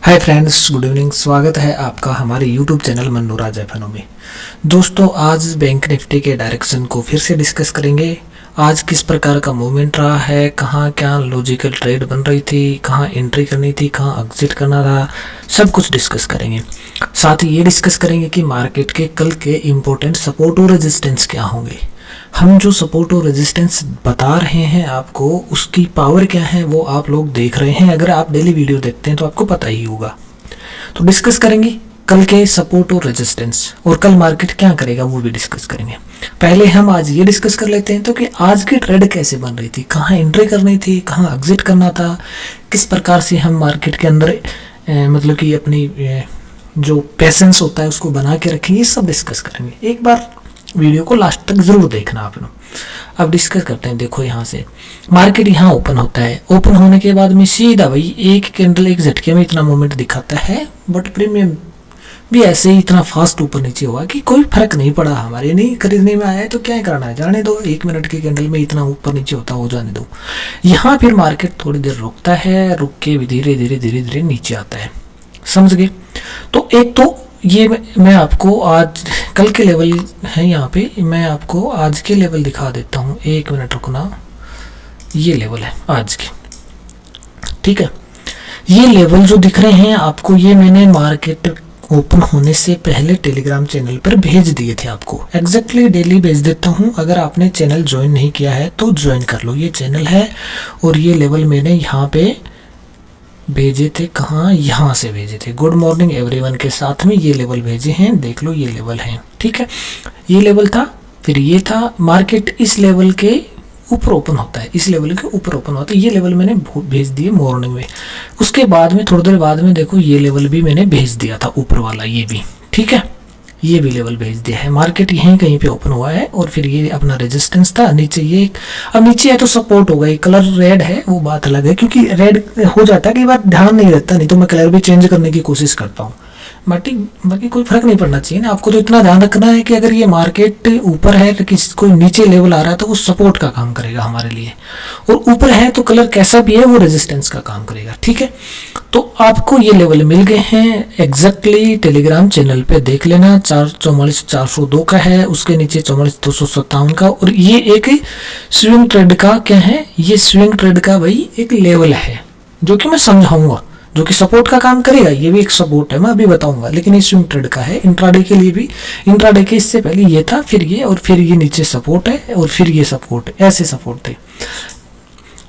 Hi friends, good evening. स्वागत है आपका हमारे यूट्यूब चैनल मनोराज एफएनओ में। दोस्तों, आज बैंक निफ्टी के डायरेक्शन को फिर से डिस्कस करेंगे। आज किस प्रकार का मूवमेंट रहा है, कहाँ क्या लॉजिकल ट्रेड बन रही थी, कहाँ एंट्री करनी थी, कहाँ एग्जिट करना था, सब कुछ डिस्कस करेंगे। साथ ही ये डिस्कस करेंगे कि मार्केट के कल के इम्पोर्टेंट सपोर्ट और रेजिस्टेंस क्या होंगे। हम जो सपोर्ट और रेजिस्टेंस बता रहे हैं आपको, उसकी पावर क्या है वो आप लोग देख रहे हैं। अगर आप डेली वीडियो देखते हैं तो आपको पता ही होगा। तो डिस्कस करेंगे कल के सपोर्ट और रेजिस्टेंस, और कल मार्केट क्या करेगा वो भी डिस्कस करेंगे। पहले हम आज ये डिस्कस कर लेते हैं तो कि आज की ट्रेड कैसे बन रही थी, कहाँ एंट्री करनी थी, कहाँ एग्जिट करना था, किस प्रकार से हम मार्केट के अंदर मतलब कि अपनी जो पेशेंस होता है उसको बना के रखेंगे, ये सब डिस्कस करेंगे। एक बार वीडियो को लास्ट तक जरूर देखना आप लोग। अब डिस्कस करते हैं। देखो, यहाँ से मार्केट यहाँ ओपन होता है। ओपन होने के बाद में सीधा भाई एक कैंडल एक झटके में इतना मूवमेंट दिखाता है, बट प्रीमियम भी ऐसे ही इतना फास्ट ऊपर नीचे हुआ कि कोई फर्क नहीं पड़ा। हमारे नहीं खरीदने में आया है तो क्या करना है, जाने दो। 1 मिनट की कैंडल में इतना ऊपर नीचे होता हो जाने दो। यहाँ फिर मार्केट थोड़ी देर रुकता है, रुक के भी धीरे धीरे धीरे धीरे नीचे आता है। समझ गए? तो एक तो ये मैं आपको आज कल के लेवल है, यहाँ पे मैं आपको आज के लेवल दिखा देता हूँ। 1 मिनट रुकना। ये लेवल है आज के, ठीक है। ये लेवल जो दिख रहे हैं आपको, ये मैंने मार्केट ओपन होने से पहले टेलीग्राम चैनल पर भेज दिए थे आपको। एग्जैक्टली डेली भेज देता हूँ। अगर आपने चैनल ज्वाइन नहीं किया है तो ज्वाइन कर लो। ये चैनल है और ये लेवल मैंने यहाँ पे भेजे थे। कहाँ? यहाँ से भेजे थे। गुड मॉर्निंग एवरीवन के साथ में ये लेवल भेजे हैं। देख लो, ये लेवल है, ठीक है। ये लेवल था, फिर ये था। मार्केट इस लेवल के ऊपर ओपन होता है, इस लेवल के ऊपर ओपन होता है। ये लेवल मैंने भेज दिए मॉर्निंग में। उसके बाद में थोड़ी देर बाद में देखो, ये लेवल भी मैंने भेज दिया था ऊपर वाला, ये भी, ठीक है। ये भी लेवल भेज दिया है। मार्केट यहीं कहीं पे ओपन हुआ है और फिर ये अपना रेजिस्टेंस था। नीचे ये, अब नीचे है तो सपोर्ट होगा। ये कलर रेड है, वो बात अलग है, क्योंकि रेड हो जाता है, कई बार ध्यान नहीं रहता, नहीं तो मैं कलर भी चेंज करने की कोशिश करता हूँ। बाकी कोई फर्क नहीं पड़ना चाहिए ना। आपको तो इतना ध्यान रखना है कि अगर ये मार्केट ऊपर है तो कोई नीचे लेवल आ रहा है तो वो सपोर्ट का काम करेगा हमारे लिए, और ऊपर है तो कलर कैसा भी है वो रेजिस्टेंस का काम करेगा, ठीक है। तो आपको ये लेवल मिल गए हैं एग्जैक्टली। टेलीग्राम चैनल पे देख लेना। 44,402 का है, उसके नीचे 44,257 का। और ये एक स्विंग ट्रेड का क्या है, ये स्विंग ट्रेड का भाई एक लेवल है, जो कि मैं समझाऊंगा, जो कि सपोर्ट का काम करेगा। ये भी एक सपोर्ट है, मैं अभी बताऊंगा। लेकिन ये स्विंग ट्रेड का है। इंट्राडे के लिए भी, इंट्राडे के इससे पहले ये था, फिर ये, और फिर ये नीचे सपोर्ट है, और फिर ये सपोर्ट है। ऐसे सपोर्ट थे।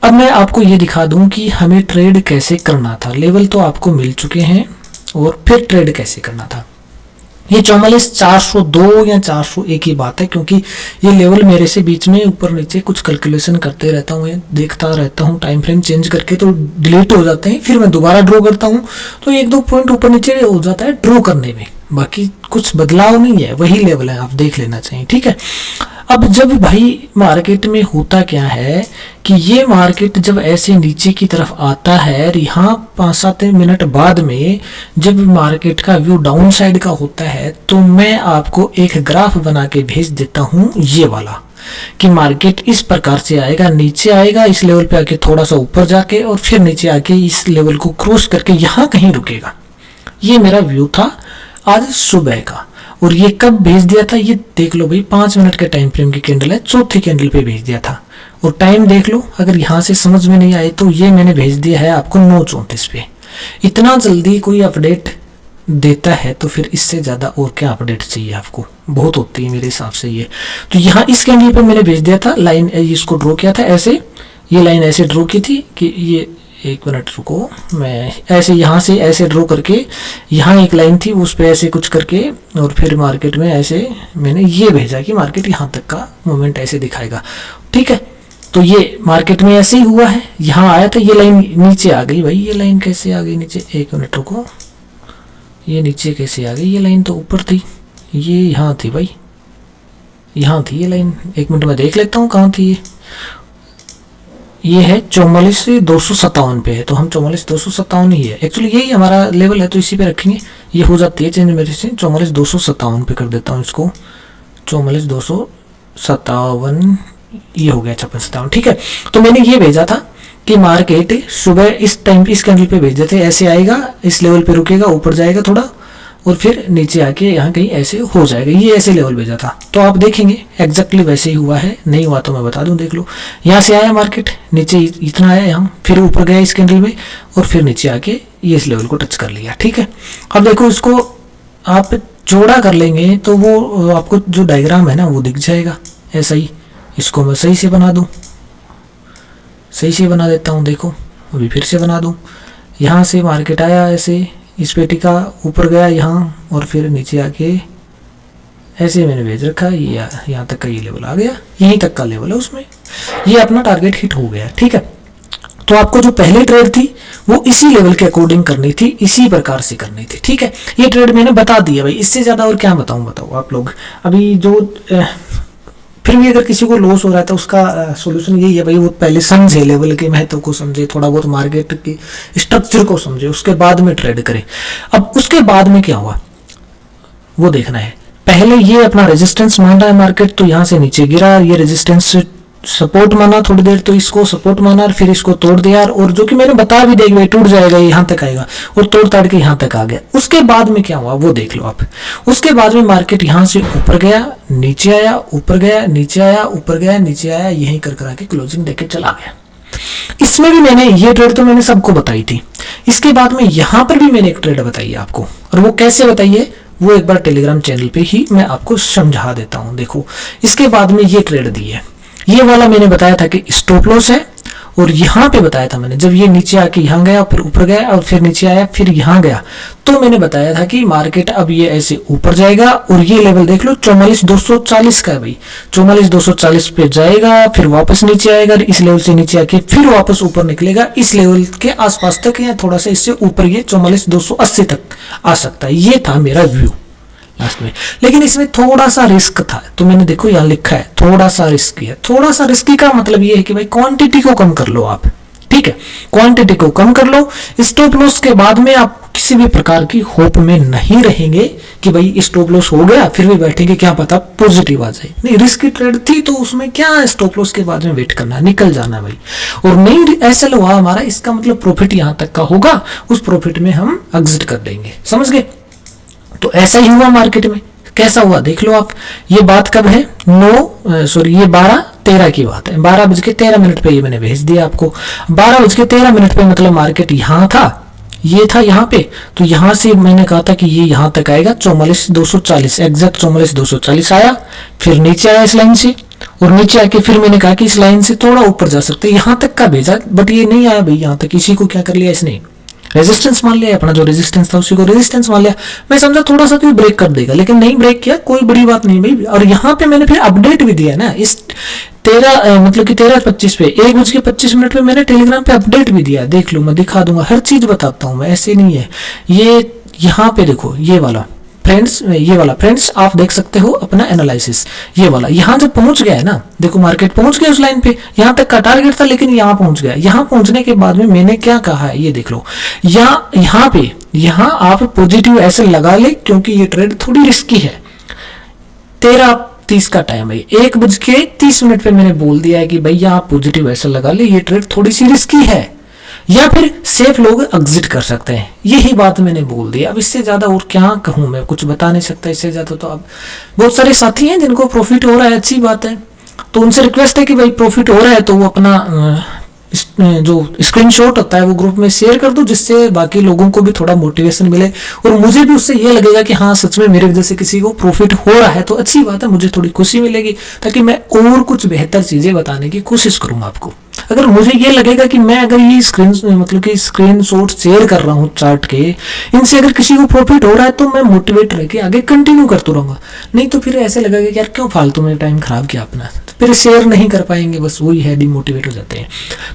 अब मैं आपको ये दिखा दूं कि हमें ट्रेड कैसे करना था। लेवल तो आपको मिल चुके हैं, और फिर ट्रेड कैसे करना था। ये 44,402 या 401 की बात है, क्योंकि ये लेवल मेरे से बीच में ऊपर नीचे कुछ कैलकुलेशन करते रहता हूँ, देखता रहता हूँ। टाइम फ्रेम चेंज करके तो डिलीट हो जाते हैं, फिर मैं दोबारा ड्रॉ करता हूँ तो 1-2 पॉइंट ऊपर नीचे हो जाता है ड्रॉ करने में। बाकी कुछ बदलाव नहीं है, वही लेवल है, आप देख लेना चाहिए, ठीक है। अब जब भाई मार्केट में होता क्या है कि ये मार्केट जब ऐसे नीचे की तरफ आता है, और यहाँ 5-7 मिनट बाद में जब मार्केट का व्यू डाउन साइड का होता है, तो मैं आपको एक ग्राफ बना के भेज देता हूँ, ये वाला, कि मार्केट इस प्रकार से आएगा, नीचे आएगा, इस लेवल पे आके थोड़ा सा ऊपर जाके, और फिर नीचे आके इस लेवल को क्रॉस करके यहाँ कहीं रुकेगा। ये मेरा व्यू था आज सुबह का। और ये कब भेज दिया था, ये देख लो भाई, 5 मिनट के टाइम फ्रेम की कैंडल है, चौथी कैंडल पे भेज दिया था। और टाइम देख लो, अगर यहाँ से समझ में नहीं आए तो ये मैंने भेज दिया है आपको 9:34 पे। इतना जल्दी कोई अपडेट देता है तो फिर इससे ज्यादा और क्या अपडेट चाहिए आपको, बहुत होती है मेरे हिसाब से ये। तो यहाँ इस कैंडल पे मैंने भेज दिया था, लाइन इसको ड्रॉ किया था ऐसे, ये लाइन ऐसे ड्रॉ की थी कि ये, 1 मिनट रुको, मैं ऐसे यहाँ से ऐसे ड्रॉ करके, यहाँ एक लाइन थी उस पे ऐसे कुछ करके, और फिर मार्केट में ऐसे मैंने ये भेजा कि मार्केट यहाँ तक का मूवमेंट ऐसे दिखाएगा, ठीक है। तो ये मार्केट में ऐसे ही हुआ है। यहाँ आया था, ये लाइन नीचे आ गई भाई। ये लाइन कैसे आ गई नीचे, 1 मिनट रुको, ये नीचे कैसे आ गई? ये लाइन तो ऊपर थी, ये यहाँ थी भाई, यहाँ थी ये लाइन। 1 मिनट में देख लेता हूँ कहाँ थी ये है 44,257 पे है, तो हम 44,257 ही है। एक्चुअली यही हमारा लेवल है, तो इसी पे रखेंगे। ये हो जाती है चेंज मेरे से, 44,257 पे कर देता हूँ इसको। 44,257 ये हो गया 56-57, ठीक है। तो मैंने ये भेजा था कि मार्केट सुबह इस टाइम इस कैंडल पे भेज देते, ऐसे आएगा, इस लेवल पे रुकेगा, ऊपर जाएगा थोड़ा और फिर नीचे आके यहाँ कहीं ऐसे हो जाएगा, ये ऐसे लेवल भेजा था। तो आप देखेंगे एग्जैक्टली वैसे ही हुआ है, नहीं हुआ तो मैं बता दूं, देख लो यहाँ से आया मार्केट, नीचे इतना आया यहाँ, फिर ऊपर गया इस कैंडल में और फिर नीचे आके ये इस लेवल को टच कर लिया। ठीक है, अब देखो इसको आप चौड़ा कर लेंगे तो वो आपको जो डायग्राम है ना वो दिख जाएगा ऐसा ही। इसको मैं सही से बना दूं, सही से बना देता हूँ, देखो अभी फिर से बना दूं। यहाँ से मार्केट आया ऐसे, इस पेटी का ऊपर गया यहाँ और फिर नीचे आके ऐसे मैंने भेज रखा, ये यहाँ तक का ये लेवल आ गया, यहीं तक का लेवल है उसमें, ये अपना टारगेट हिट हो गया। ठीक है, तो आपको जो पहली ट्रेड थी वो इसी लेवल के अकॉर्डिंग करनी थी, इसी प्रकार से करनी थी। ठीक है, ये ट्रेड मैंने बता दिया भाई, इससे ज्यादा और क्या बताऊं, बताओ आप लोग। अभी जो फिर भी अगर किसी को लॉस हो रहा है तो उसका सॉल्यूशन यही है भाई, वो पहले समझे, लेवल के महत्व को समझे, थोड़ा बहुत मार्केट की स्ट्रक्चर को समझे, उसके बाद में ट्रेड करे। अब उसके बाद में क्या हुआ वो देखना है। पहले ये अपना रेजिस्टेंस मान रहा है मार्केट, तो यहाँ से नीचे गिरा, ये रेजिस्टेंस सपोर्ट माना थोड़ी देर, तो इसको सपोर्ट माना, फिर इसको तोड़ दिया, और जो कि मैंने बता भी दिया टूट जाएगा, यहाँ तक आएगा, और तोड़ ताड़ के यहाँ तक आ गया। उसके बाद में क्या हुआ वो देख लो आप। उसके बाद में मार्केट यहाँ से ऊपर गया, नीचे आया, ऊपर गया, नीचे आया, ऊपर गया, नीचे आया, यही कर करा के क्लोजिंग देके चला गया। इसमें भी मैंने ये ट्रेड तो मैंने सबको बताई थी। इसके बाद में यहाँ पर भी मैंने एक ट्रेड बताई है आपको, और वो कैसे बताई है वो एक बार टेलीग्राम चैनल पे ही मैं आपको समझा देता हूँ। देखो इसके बाद में ये ट्रेड दी है, ये वाला मैंने बताया था कि स्टॉप लॉस है, और यहाँ पे बताया था मैंने, जब ये नीचे आके यहाँ गया, फिर ऊपर गया और फिर नीचे आया, फिर यहाँ गया, तो मैंने बताया था कि मार्केट अब ये ऐसे ऊपर जाएगा, और ये लेवल देख लो 44,240 का है भाई, 44,240 पे जाएगा, फिर वापस नीचे आएगा, इस लेवल से नीचे आके फिर वापस ऊपर निकलेगा, इस लेवल के आसपास तक या थोड़ा सा इससे ऊपर ये 44,280 तक आ सकता है। ये था मेरा व्यू लास्ट में, लेकिन इसमें थोड़ा सा रिस्क था, तो मैंने देखो यहाँ लिखा है थोड़ा सा रिस्की है। थोड़ा सा रिस्की का मतलब ये है कि भाई क्वांटिटी को कम कर लो आप, ठीक है, क्वांटिटी को कम कर लो। स्टॉप लॉस के बाद में आप किसी भी प्रकार की होप में नहीं रहेंगे कि भाई स्टॉप लॉस हो गया, फिर भी बैठेंगे क्या पता पॉजिटिव आ जाए। नहीं, रिस्की ट्रेड थी तो उसमें क्या स्टॉप लॉस के बाद में वेट करना, निकल जाना भाई। और नहीं एसएल हुआ हमारा, इसका मतलब प्रॉफिट यहाँ तक का होगा, उस प्रॉफिट में हम एग्जिट कर देंगे, समझ गए। तो ऐसा ही हुआ मार्केट में। कैसा हुआ देख लो आप। ये बात कब है, ये 12:13 की बात है, 12:13 पे ये मैंने भेज दिया आपको। 12:13 पे मतलब मार्केट यहाँ था, ये था यहाँ पे, तो यहाँ से मैंने कहा था कि ये यहाँ तक आएगा 44,240, एग्जैक्ट 44,240 आया, फिर नीचे आया इस लाइन से, और नीचे आके फिर मैंने कहा कि इस लाइन से थोड़ा ऊपर जा सकते हैं, यहाँ तक का भेजा, बट ये नहीं आया भाई यहाँ तक। इसी को क्या कर लिया इसने, रेजिस्टेंस मान लिया, अपना जो रेजिस्टेंस था उसी को रेजिस्टेंस मान लिया। मैं समझा थोड़ा सा तो ब्रेक कर देगा, लेकिन नहीं ब्रेक किया, कोई बड़ी बात नहीं भाई। और यहाँ पे मैंने फिर अपडेट भी दिया ना, इस 13:25 पे 1:25 पे मैंने टेलीग्राम पे अपडेट भी दिया, देख लो, मैं दिखा दूंगा, हर चीज बताता हूँ मैं, ऐसे नहीं है। ये यहाँ पे देखो, ये वाला फ्रेंड्स आप देख सकते हो अपना एनालिसिस, ये वाला यहाँ जब पहुंच गया है ना, देखो मार्केट पहुंच गया उस लाइन पे, यहाँ तक का टारगेट था लेकिन यहाँ पहुंच गया। यहाँ पहुंचने के बाद में मैंने क्या कहा है ये देख लो, यहाँ आप पॉजिटिव ऐसे लगा ले, क्योंकि ये ट्रेड थोड़ी रिस्की है। 13:30 का टाइम है, 1:30 पे मैंने बोल दिया है कि भैया आप पॉजिटिव ऐसे लगा ले, ये ट्रेड थोड़ी सी रिस्की है, या फिर सेफ लोग एग्जिट कर सकते हैं, यही बात मैंने बोल दी। अब इससे ज्यादा और क्या कहूं, मैं कुछ बता नहीं सकता इससे ज्यादा। तो अब बहुत सारे साथी हैं जिनको प्रॉफिट हो रहा है, अच्छी बात है, तो उनसे रिक्वेस्ट है कि भाई प्रॉफिट हो रहा है तो वो अपना जो स्क्रीनशॉट होता है वो ग्रुप में शेयर कर दो, जिससे बाकी लोगों को भी थोड़ा मोटिवेशन मिले, और मुझे भी उससे ये लगेगा कि हाँ सच में मेरे वजह से किसी को प्रॉफिट हो रहा है, तो अच्छी बात है, मुझे थोड़ी खुशी मिलेगी, ताकि मैं और कुछ बेहतर चीजें बताने की कोशिश करूंगा आपको। अगर मुझे ये लगेगा कि मैं अगर ये स्क्रीनशॉट शेयर कर रहा हूँ चार्ट के, इनसे अगर किसी को प्रॉफिट हो रहा है, तो मैं मोटिवेट रह के आगे कंटिन्यू करता रहूंगा। नहीं तो फिर ऐसे लगेगा कि यार क्यों फालतू में टाइम खराब किया अपना, तो फिर शेयर नहीं कर पाएंगे, बस वही है, डिमोटिवेट हो जाते हैं।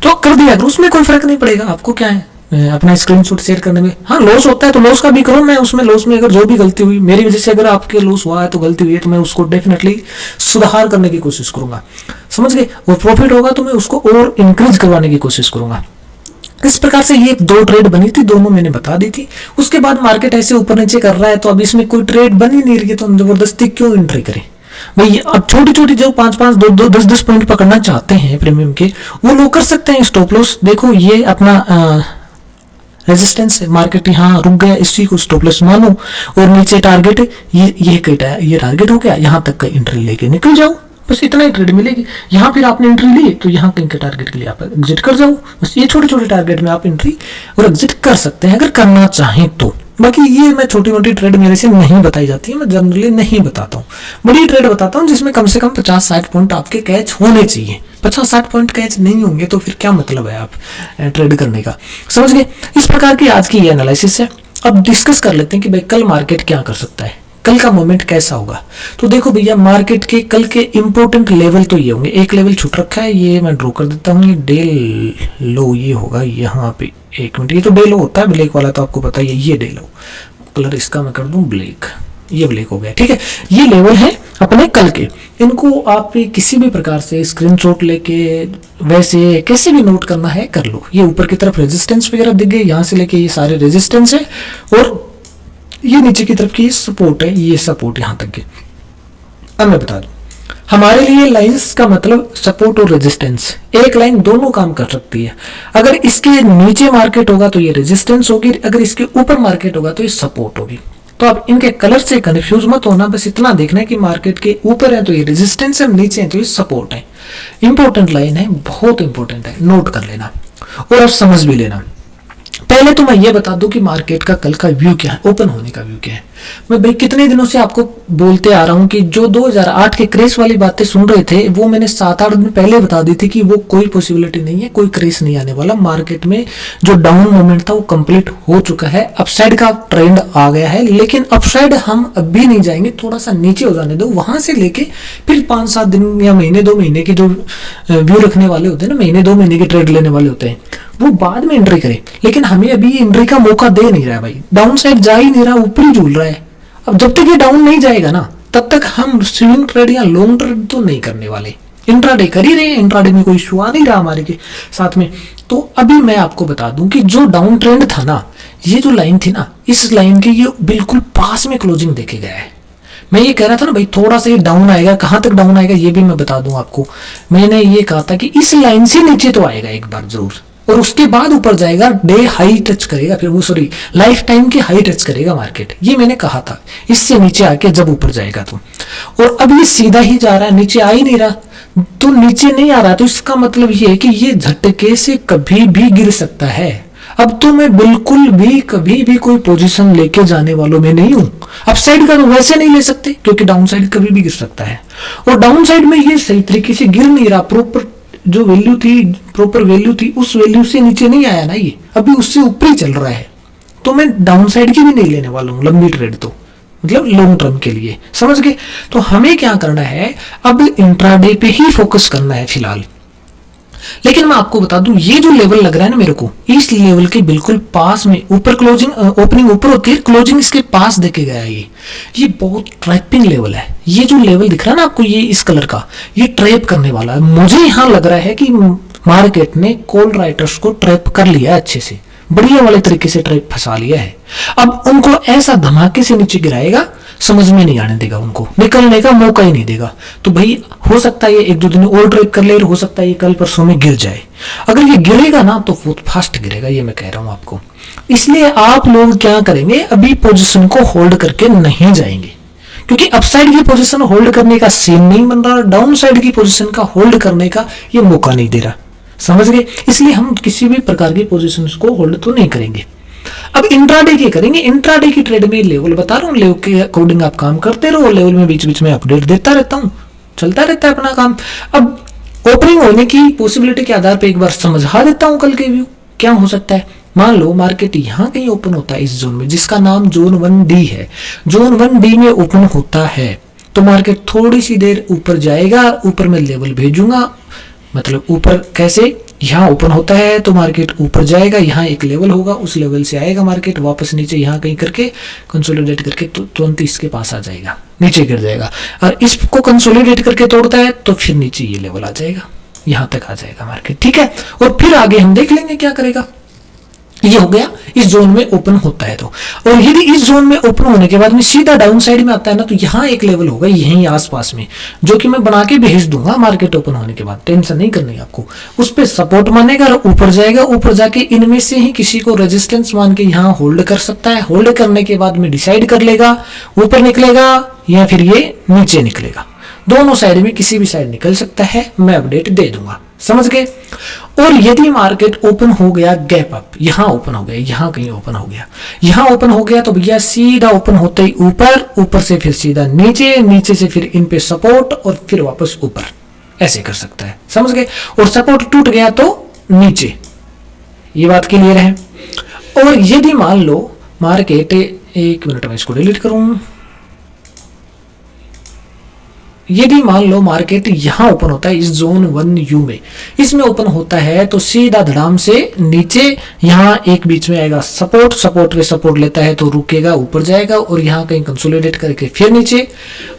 तो कर दिया अगर, उसमें कोई फर्क नहीं पड़ेगा, आपको क्या है अपना स्क्रीनशॉट शेयर करने में। हाँ लॉस होता है तो लॉस का भी करो, मैं उसमें लॉस में अगर जो भी गलती हुई मेरी वजह से, अगर आपके लॉस हुआ है तो गलती हुई है, तो मैं उसको डेफिनेटली सुधार करने की कोशिश करूंगा, समझ गए। वो प्रॉफिट होगा तो मैं उसको और इंक्रीज करवाने की कोशिश करूंगा। इस प्रकार से ये 2 ट्रेड बनी थी, दोनों मैंने बता दी थी। उसके बाद मार्केट ऐसे ऊपर नीचे कर रहा है, तो अब इसमें कोई ट्रेड बन ही नहीं रही है, तो हम जबरदस्ती क्यों एंट्री करें। भाई अब छोटी छोटी जो 5-5 2-2 10-10 पॉइंट पकड़ना चाहते हैं प्रीमियम के, वो लोग कर सकते हैं स्टॉप लॉस। देखो ये अपना रेजिस्टेंस है, मार्केट यहाँ रुक गया, इसी को स्टॉप लॉस मानो, और नीचे टारगेट है, ये टारगेट हो गया, यहाँ तक का एंट्री लेके निकल जाओ, बस इतना ही ट्रेड मिलेगी। यहाँ फिर आपने एंट्री ली तो यहाँ कहीं के टारगेट के लिए आप एग्जिट कर जाओ, बस ये छोटे छोटे टारगेट में आप एंट्री और एग्जिट कर सकते हैं अगर करना चाहें तो। बाकी ये मैं छोटी मोटी ट्रेड मेरे से नहीं बताई जाती है, मैं जनरली नहीं बताता हूँ, बड़ी ट्रेड बताता हूँ जिसमें कम से कम 50-60 पॉइंट आपके कैच होने चाहिए। 50-60 पॉइंट कैच नहीं होंगे तो फिर क्या मतलब है आप ट्रेड करने का, समझ गए। इस प्रकार की आज की ये एनालिसिस है। अब डिस्कस कर लेते हैं कि भाई कल मार्केट क्या कर सकता है, कल का मोमेंट कैसा होगा। तो देखो भैया, मार्केट के कल के इंपॉर्टेंट लेवल तो ये होंगे। एक लेवल छूट रखा है, ये मैं ड्रॉ कर देता हूँ, ये डे लो ये होगा यहाँ पे। एक मिनट, ये तो डे लो होता है ब्लैक वाला, तो आपको पता ही है, ये डे लो, कलर इसका मैं कर दूं ब्लैक, ये ब्लैक हो गया, ठीक है। ये लेवल है अपने कल के, इनको आप किसी भी प्रकार से स्क्रीनशॉट लेके वैसे कैसे भी नोट करना है कर लो। ये ऊपर की तरफ रेजिस्टेंस वगैरह दिख गए, यहाँ से लेके ये सारे रेजिस्टेंस है, और ये नीचे की तरफ की सपोर्ट है, ये सपोर्ट यहाँ तक के। अब मैं बता दूं, हमारे लिए लाइंस का मतलब सपोर्ट और रेजिस्टेंस, एक लाइन दोनों काम कर सकती है। अगर इसके नीचे मार्केट होगा तो ये रेजिस्टेंस होगी, अगर इसके ऊपर मार्केट होगा तो ये सपोर्ट होगी। तो आप इनके कलर से कंफ्यूज मत होना, बस इतना देखना है कि मार्केट के ऊपर है तो ये रेजिस्टेंस है, नीचे है तो ये सपोर्ट है। इंपॉर्टेंट लाइन है, बहुत इंपॉर्टेंट है, नोट कर लेना और आप समझ भी लेना। पहले तो मैं ये बता दूं कि मार्केट का कल का व्यू क्या है, ओपन होने का व्यू क्या है। मैं भाई कितने दिनों से आपको बोलते आ रहा हूं कि जो 2008 के क्रेश वाली बातें सुन रहे थे, वो मैंने 7-8 दिन पहले बता दी थी कि वो कोई पॉसिबिलिटी नहीं है, कोई क्रेश नहीं आने वाला। मार्केट में जो डाउन मोमेंट था वो कंप्लीट हो चुका है, अपसाइड का ट्रेंड आ गया है, लेकिन अपसाइड हम अब भी नहीं जाएंगे, थोड़ा सा नीचे हो जाने दो, वहां से लेके फिर 5-7 दिन या महीने 2 महीने की जो व्यू रखने वाले होते हैं ना, महीने 2 महीने की ट्रेड लेने वाले होते हैं, वो बाद में एंट्री करें। लेकिन हमें अभी एंट्री का मौका दे नहीं रहा भाई, डाउन साइड जा ही नहीं रहा, ऊपर ही झूल रहा है। अब जब तक ये डाउन नहीं जाएगा ना, तब तक हम स्विंग ट्रेड या लॉन्ग ट्रेड तो नहीं करने वाले। इंट्राडे कर ही रहे हैं, इंट्राडे में कोई इशू आ नहीं रहा हमारे के साथ में। तो अभी मैं आपको बता दूं कि जो डाउन ट्रेंड था ना, ये जो लाइन थी ना, इस लाइन के ये बिल्कुल पास में क्लोजिंग देखे गया है। मैं ये कह रहा था ना भाई, थोड़ा सा ये डाउन आएगा, कहां तक डाउन आएगा ये भी मैं बता दूं आपको। मैंने ये कहा था कि इस लाइन से नीचे तो आएगा एक बार जरूर, और उसके बाद ऊपर जाएगा, डे हाई टच करेगा, फिर वो सॉरी लाइफ टाइम की हाई टच करेगा मार्केट, ये मैंने कहा था। इससे नीचे आके जब ऊपर जाएगा तो, और अब ये सीधा ही जा रहा है, नीचे आ ही नहीं रहा, तो नीचे नहीं आ रहा, तो इसका मतलब ये है कि ये झटके से कभी भी गिर सकता है। अब तो मैं बिल्कुल भी कभी भी कोई पोजीशन लेके जाने वालों में नहीं हूं। अपसाइड का तो वैसे नहीं ले सकते, क्योंकि डाउन साइड कभी भी गिर सकता है, और डाउन साइड में ये सही तरीके से गिर नहीं रहा, प्रॉपर जो वैल्यू थी, प्रॉपर वैल्यू थी, उस वैल्यू से नीचे नहीं आया ना, ये अभी उससे ऊपर ही चल रहा है। तो मैं डाउन साइड की भी नहीं लेने वाला हूँ लंबी ट्रेड, तो मतलब लॉन्ग टर्म के लिए, समझ गए। तो हमें क्या करना है, अब इंट्राडे पे ही फोकस करना है फिलहाल। लेकिन मैं आपको बता दूं, ये जो लेवल लग रहा है ना मेरे को, इस लेवल के बिल्कुल पास में, ऊपर क्लोजिंग ओपनिंग ऊपर होती है, क्लोजिंग इसके पास देखे गया है। ये बहुत ट्रैपिंग लेवल है। ये जो लेवल दिख रहा है ना आपको, ये इस कलर का, ये ट्रैप करने वाला है। मुझे यहां लग रहा है कि मार्केट ने कॉल राइटर्स को ट्रैप कर लिया है, अच्छे से बढ़िया वाले तरीके से ट्रैप फंसा लिया है। अब उनको ऐसा धमाके से नीचे गिराएगा, समझ में नहीं आने देगा, उनको निकलने का मौका ही नहीं देगा। तो भाई हो सकता है ये 1-2 दिन और ट्रेड कर ले, हो सकता है ये कल परसों में गिर जाए। अगर ये गिरेगा ना तो बहुत फास्ट गिरेगा, ये मैं कह रहा हूं आपको। इसलिए आप लोग क्या करेंगे, अभी पोजीशन को होल्ड करके नहीं जाएंगे, क्योंकि अपसाइड की पोजीशन होल्ड करने का सीन नहीं बन रहा, डाउन साइड की पोजीशन का होल्ड करने का ये मौका नहीं दे रहा, समझ गए। इसलिए हम किसी भी प्रकार की पोजीशन को होल्ड तो नहीं करेंगे। अब इंट्राडे की करेंगे। इंट्राडे की ट्रेड में लेवल बता रहा हूँ, लेवल के अकॉर्डिंग आप काम करते रहो, लेवल में बीच बीच में अपडेट देता रहता हूँ, चलता रहता है अपना काम। अब ओपनिंग होने की पॉसिबिलिटी के आधार पर एक बार समझा देता हूँ कल के व्यू क्या हो सकता है। मान लो मार्केट यहाँ कहीं ओपन होता है, इस जोन में जिसका नाम जोन 1D है, जोन 1D में ओपन होता है तो मार्केट थोड़ी सी देर ऊपर जाएगा, ऊपर मैं लेवल भेजूंगा, मतलब ऊपर कैसे, यहाँ ओपन होता है तो मार्केट ऊपर जाएगा, यहाँ एक लेवल होगा, उस लेवल से आएगा मार्केट वापस नीचे, यहाँ कहीं करके कंसोलिडेट करके तो तुरंत इसके पास आ जाएगा, नीचे गिर जाएगा। और इसको कंसोलिडेट करके तोड़ता है तो फिर नीचे ये लेवल आ जाएगा, यहाँ तक आ जाएगा मार्केट, ठीक है। और फिर आगे हम देख लेंगे क्या करेगा। ये हो गया इस जोन में ओपन होता है तो। और यदि इस जोन में ओपन होने के बाद में सीधा डाउन साइड में आता है ना, तो यहाँ एक लेवल होगा यहीं आसपास में, जो कि मैं बना के भेज दूंगा मार्केट ओपन होने के बाद, टेंशन नहीं करनी आपको। उस पर सपोर्ट मानेगा और ऊपर जाएगा, ऊपर जाके इनमें से ही किसी को रेजिस्टेंस मान के यहाँ होल्ड कर सकता है। होल्ड करने के बाद में डिसाइड कर लेगा ऊपर निकलेगा या फिर ये नीचे निकलेगा। दोनों साइड में किसी भी साइड निकल सकता है, मैं अपडेट दे दूंगा, समझ गए। और यदि मार्केट ओपन हो गया गैप अप, यहां ओपन हो गया, यहां कहीं ओपन हो गया, यहां ओपन हो गया, तो भैया सीधा ओपन होते ही ऊपर, ऊपर से फिर सीधा नीचे, नीचे से फिर इन पे सपोर्ट और फिर वापस ऊपर, ऐसे कर सकता है, समझ गए। और सपोर्ट टूट गया तो नीचे, ये बात क्लियर है। और यदि मान लो मार्केट, एक मिनट में इसको डिलीट करूं, यदि मान लो मार्केट यहां ओपन होता है इस जोन 1U में, इसमें ओपन होता है तो सीधा धड़ाम से नीचे, यहां एक बीच में आएगा सपोर्ट, सपोर्ट पे सपोर्ट लेता है तो रुकेगा, ऊपर जाएगा और यहां कहीं कंसोलिडेट करके फिर नीचे।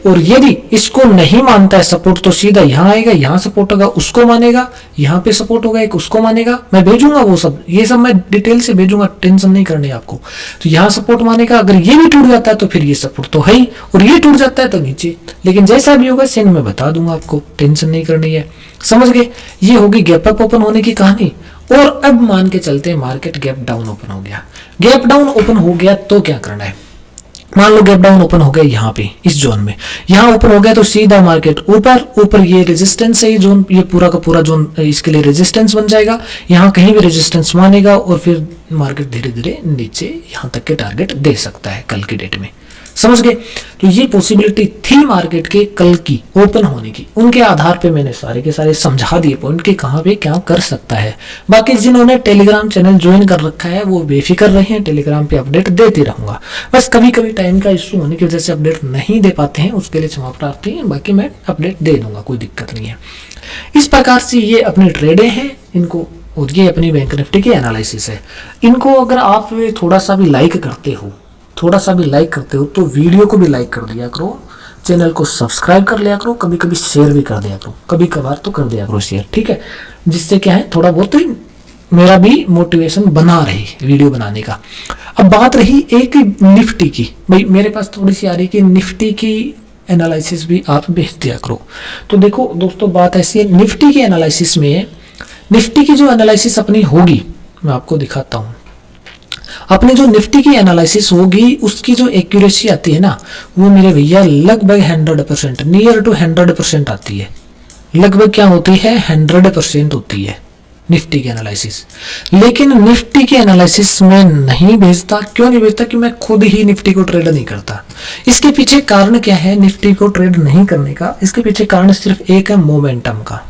और यदि इसको नहीं मानता है सपोर्ट तो सीधा यहां आएगा, यहां सपोर्ट होगा उसको मानेगा, यहां पे सपोर्ट होगा एक उसको मानेगा, मैं भेजूंगा वो सब, ये सब मैं डिटेल से भेजूंगा, टेंशन नहीं करनी आपको। तो यहां सपोर्ट मानेगा, अगर ये भी टूट जाता है तो फिर ये सपोर्ट तो है ही, और ये टूट जाता है तो नीचे। लेकिन जैसा भी होगा सीन में बता दूंगा आपको, टेंशन नहीं करनी है, समझ गए। ये होगी गैप अप ओपन होने की कहानी। और अब मान के चलते हैं मार्केट गैप डाउन ओपन हो गया। गैप डाउन ओपन हो गया तो क्या करना है, मान लो गैप डाउन ओपन हो गया यहाँ पे इस जोन में, यहाँ ओपन हो गया तो सीधा मार्केट ऊपर, ऊपर ये रेजिस्टेंस है, ये जोन, ये पूरा का पूरा जोन इसके लिए रेजिस्टेंस बन जाएगा, यहाँ कहीं भी रेजिस्टेंस मानेगा और फिर मार्केट धीरे धीरे नीचे यहाँ तक के टारगेट दे सकता है कल की डेट में, समझ गए। तो ये पॉसिबिलिटी थी मार्केट के कल की ओपन होने की, उनके आधार पे मैंने सारे के सारे समझा दिए पॉइंट के कहाँ पे क्या कर सकता है। बाकी जिन्होंने टेलीग्राम चैनल ज्वाइन कर रखा है वो बेफिक्र रहे हैं, टेलीग्राम पे अपडेट देते रहूंगा। बस कभी कभी टाइम का इशू होने की वजह से अपडेट नहीं दे पाते हैं, उसके लिए क्षमा प्रार्थी है, बाकी मैं अपडेट दे दूंगा, कोई दिक्कत नहीं है। इस प्रकार से ये अपनी ट्रेडें हैं इनको, और ये अपनी बैंक निफ्टी की एनालिसिस है। इनको अगर आप थोड़ा सा भी लाइक करते हो, थोड़ा सा भी लाइक करते हो तो वीडियो को भी लाइक कर दिया करो, चैनल को सब्सक्राइब कर लिया करो, कभी कभी शेयर भी कर दिया करो, कभी कभार तो कर दिया करो शेयर, ठीक है। जिससे क्या है थोड़ा बहुत मेरा भी मोटिवेशन बना रहे वीडियो बनाने का। अब बात रही एक निफ्टी की, भाई मेरे पास थोड़ी सी आ रही कि निफ्टी की एनालिसिस भी आप भेज दिया करो। तो देखो दोस्तों बात ऐसी है, निफ्टी की एनालिसिस में, निफ्टी की जो एनालिसिस अपनी होगी मैं आपको दिखाता हूँ। अपने जो निफ्टी की एनालिसिस होगी उसकी जो एक्यूरेसी आती है ना, वो मेरे भैया लगभग 100%, नियर टू 100% आती है। लगभग क्या होती है, 100% होती है निफ्टी की एनालिसिस। लेकिन निफ्टी की एनालिसिस में नहीं भेजता, क्यों नहीं भेजता कि मैं खुद ही निफ्टी को ट्रेड नहीं करता। इसके पीछे कारण क्या है निफ्टी को ट्रेड नहीं करने का, इसके पीछे कारण सिर्फ एक है, मोमेंटम का।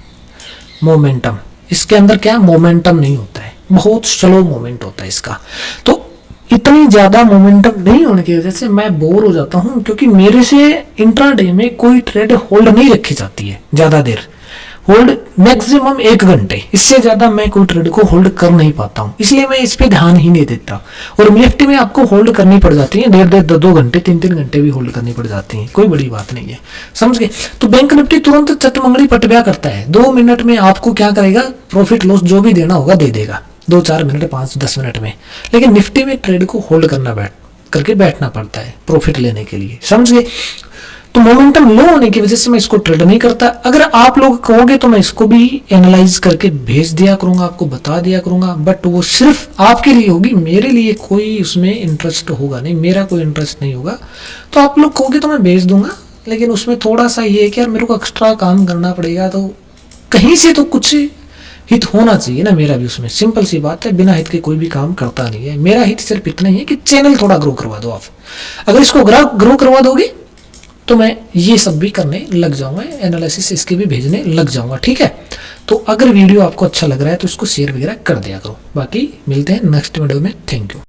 मोमेंटम, इसके अंदर क्या मोमेंटम नहीं होता है, बहुत स्लो मोमेंट होता है इसका। तो इतनी ज्यादा मोमेंटम नहीं होने की वजह से मैं बोर हो जाता हूं, क्योंकि मेरे से इंट्राडे में कोई ट्रेड होल्ड नहीं रखी जाती है ज्यादा देर, होल्ड मैक्सिमम 1 घंटे, इससे ज्यादा मैं कोई ट्रेड को होल्ड कर नहीं पाता हूं, इसलिए मैं इस पे ध्यान ही नहीं देता। और निफ्टी में आपको होल्ड करनी पड़ जाती है, देर 2 घंटे 3 घंटे भी होल्ड करनी पड़ जाती है, कोई बड़ी बात नहीं है, समझ गए। तो बैंक निफ्टी तुरंत चटमंगड़ी पटव्या करता है, 2 मिनट में आपको क्या करेगा, प्रॉफिट लॉस जो भी देना होगा दे देगा 2-4 मिनट 5-10 मिनट में। लेकिन निफ्टी में ट्रेड को होल्ड करके बैठना पड़ता है प्रॉफिट लेने के लिए, समझ गए। तो मोमेंटम लो होने की वजह से मैं इसको ट्रेड नहीं करता। अगर आप लोग कहोगे तो मैं इसको भी एनालाइज करके भेज दिया करूंगा, आपको बता दिया करूंगा, बट वो सिर्फ आपके लिए होगी, मेरे लिए कोई उसमें इंटरेस्ट होगा नहीं, मेरा कोई इंटरेस्ट नहीं होगा। तो आप लोग कहोगे तो मैं भेज दूंगा, लेकिन उसमें थोड़ा सा ये है कि यार मेरे को एक्स्ट्रा काम करना पड़ेगा, तो कहीं से तो कुछ हित होना चाहिए ना मेरा भी उसमें, सिंपल सी बात है। बिना हित के कोई भी काम करता नहीं है। मेरा हित सिर्फ इतना ही है कि चैनल थोड़ा ग्रो करवा दो आप। अगर इसको ग्रो करवा दोगे तो मैं ये सब भी करने लग जाऊंगा, एनालिसिस इसके भी भेजने लग जाऊंगा, ठीक है। तो अगर वीडियो आपको अच्छा लग रहा है तो इसको शेयर वगैरह कर दिया करो। बाकी मिलते हैं नेक्स्ट वीडियो में, थैंक यू।